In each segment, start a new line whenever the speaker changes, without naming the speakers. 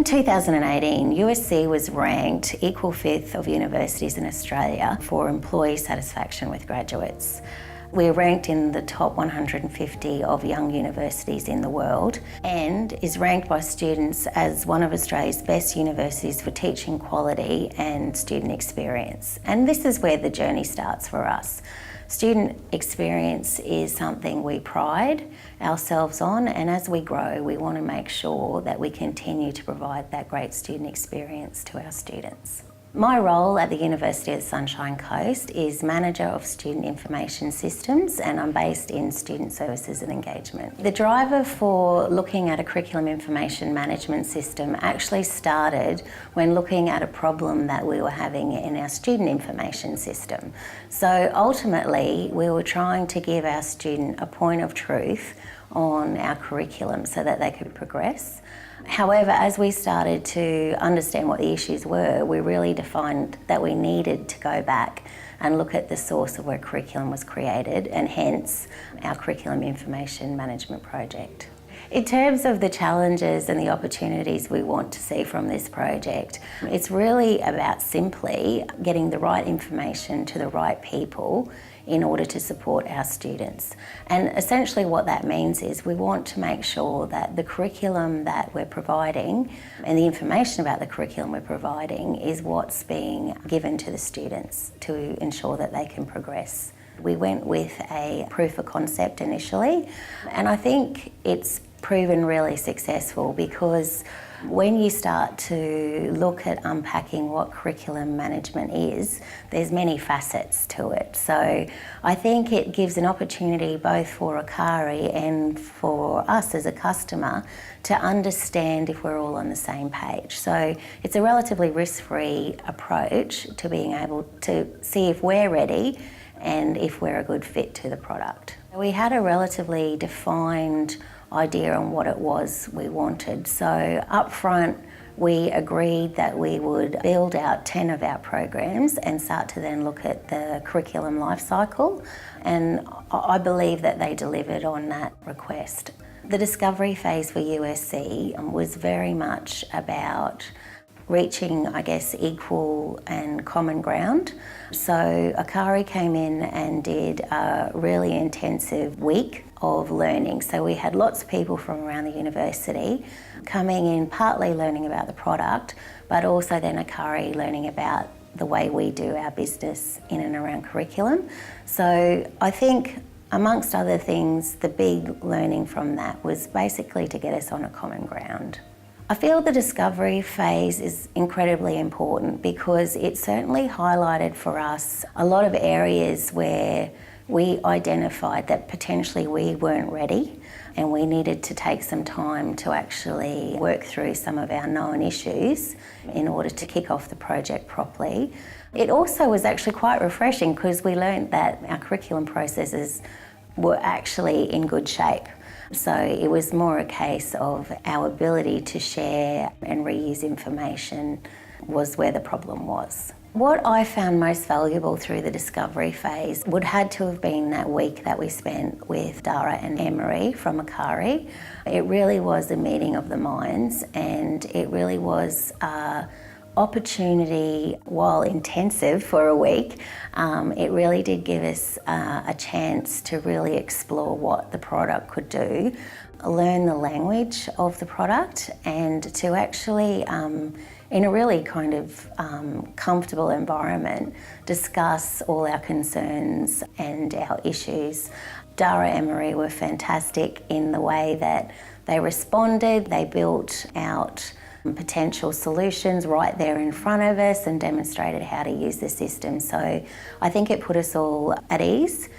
2018, USC was ranked equal fifth of universities in Australia for employee satisfaction with graduates. We're ranked in the top 150 of young universities in the world and is ranked by students as one of Australia's best universities for teaching quality and student experience. And this is where the journey starts for us. Student experience is something we pride ourselves on, and as we grow, we want to make sure that we continue to provide that great student experience to our students. My role at the University of the Sunshine Coast is Manager of Student Information Systems, and I'm based in Student Services and Engagement. The driver for looking at a curriculum information management system actually started when looking at a problem that we were having in our student information system. So ultimately, we were trying to give our student a point of truth on our curriculum so that they could progress. However, as we started to understand what the issues were, we really defined that we needed to go back and look at the source of where curriculum was created, and hence our curriculum information management project. In terms of the challenges and the opportunities we want to see from this project, it's really about simply getting the right information to the right people in order to support our students. And essentially what that means is we want to make sure that the curriculum that we're providing and the information about the curriculum we're providing is what's being given to the students to ensure that they can progress. We went with a proof of concept initially, and I think it's proven really successful because when you start to look at unpacking what curriculum management is, there's many facets to it. So I think it gives an opportunity both for ACARI and for us as a customer to understand if we're all on the same page. So it's a relatively risk-free approach to being able to see if we're ready and if we're a good fit to the product. We had a relatively defined idea on what it was we wanted. So up front, we agreed that we would build out 10 of our programs and start to then look at the curriculum life cycle. And I believe that they delivered on that request. The discovery phase for USC was very much about reaching, I guess, equal and common ground. So ACARI came in and did a really intensive week of learning. So we had lots of people from around the university coming in, partly learning about the product, but also then ACARI learning about the way we do our business in and around curriculum. So I think, amongst other things, the big learning from that was basically to get us on a common ground. I feel the discovery phase is incredibly important because it certainly highlighted for us a lot of areas where we identified that potentially we weren't ready and we needed to take some time to actually work through some of our known issues in order to kick off the project properly. It also was actually quite refreshing because we learned that our curriculum processes were actually in good shape. So it was more a case of our ability to share and reuse information was where the problem was. What I found most valuable through the discovery phase would had to have been that week that we spent with Dara and Emery from ACARI. It really was a meeting of the minds, and it really was opportunity, while intensive for a week, it really did give us a chance to really explore what the product could do, learn the language of the product, and to actually, in a really kind of comfortable environment, discuss all our concerns and our issues. Dara and Emery were fantastic in the way that they responded. They built out potential solutions right there in front of us and demonstrated how to use the system. So I think it put us all at ease.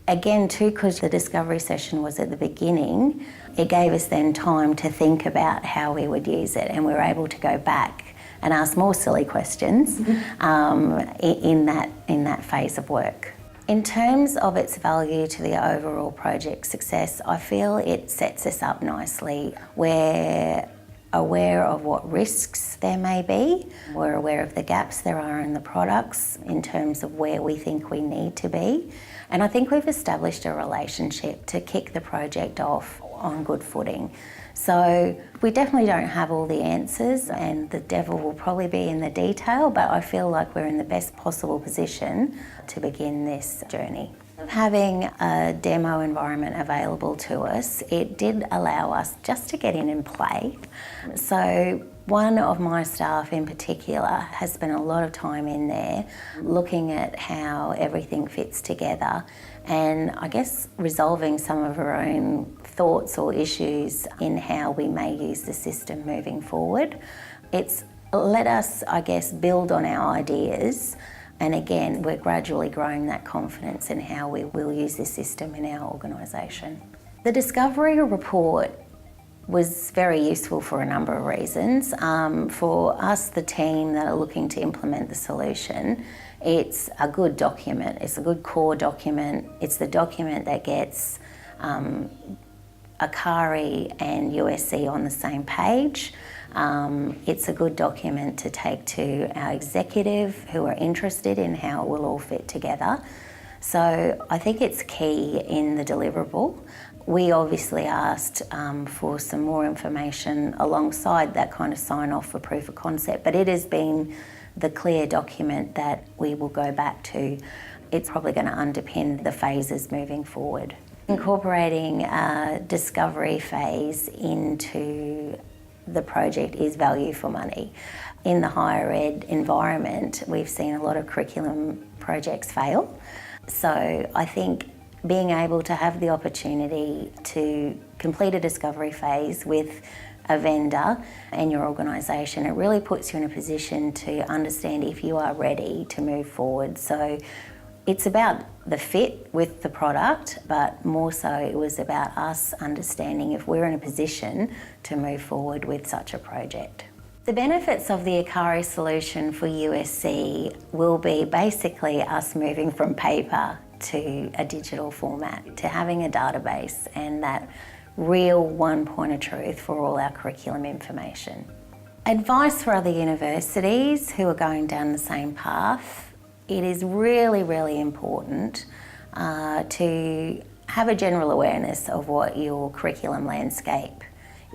Again, too, because the discovery session was at the beginning, it gave us then time to think about how we would use it, and we were able to go back and ask more silly questions in that phase of work. In terms of its value to the overall project success, I feel it sets us up nicely. We're aware of what risks there may be. We're aware of the gaps there are in the products in terms of where we think we need to be. And I think we've established a relationship to kick the project off on good footing. So we definitely don't have all the answers, and the devil will probably be in the detail, but I feel like we're in the best possible position to begin this journey. Having a demo environment available to us, it did allow us just to get in and play. So one of my staff in particular has spent a lot of time in there looking at how everything fits together and I guess resolving some of her own thoughts or issues in how we may use the system moving forward. It's let us, I guess, build on our ideas. And again, we're gradually growing that confidence in how we will use this system in our organisation. The discovery report was very useful for a number of reasons. For us, the team that are looking to implement the solution, it's a good document. It's a good core document. It's the document that gets ACARI and USC on the same page. It's a good document to take to our executive who are interested in how it will all fit together. So I think it's key in the deliverable. We obviously asked for some more information alongside that kind of sign off for proof of concept, but it has been the clear document that we will go back to. It's probably going to underpin the phases moving forward. Incorporating a discovery phase into the project is value for money. In the higher ed environment, we've seen a lot of curriculum projects fail. So I think being able to have the opportunity to complete a discovery phase with a vendor and your organisation, it really puts you in a position to understand if you are ready to move forward. So it's about the fit with the product, but more so it was about us understanding if we're in a position to move forward with such a project. The benefits of the ACARI solution for USC will be basically us moving from paper to a digital format, to having a database and that real one point of truth for all our curriculum information. Advice for other universities who are going down the same path: it is really, really important to have a general awareness of what your curriculum landscape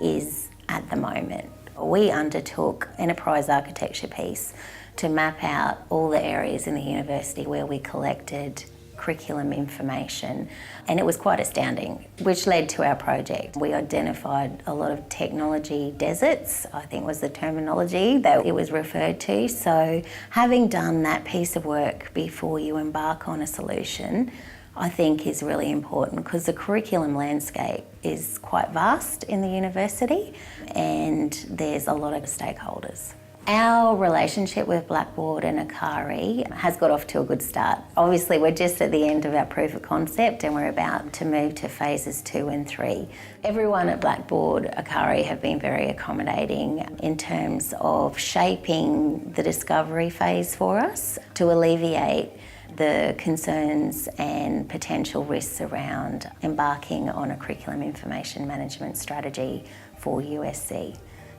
is at the moment. We undertook an enterprise architecture piece to map out all the areas in the university where we collected curriculum information, and it was quite astounding, which led to our project. We identified a lot of technology deserts, I think was the terminology that it was referred to. So having done that piece of work before you embark on a solution, I think is really important, because the curriculum landscape is quite vast in the university and there's a lot of stakeholders. Our relationship with Blackboard and ACARI has got off to a good start. Obviously, we're just at the end of our proof of concept and we're about to move to phases 2 and 3. Everyone at Blackboard, ACARI have been very accommodating in terms of shaping the discovery phase for us to alleviate the concerns and potential risks around embarking on a curriculum information management strategy for USC.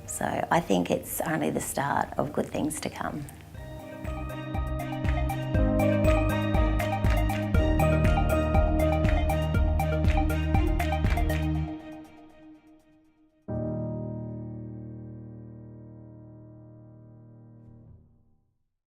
So I think it's only the start of good things to come.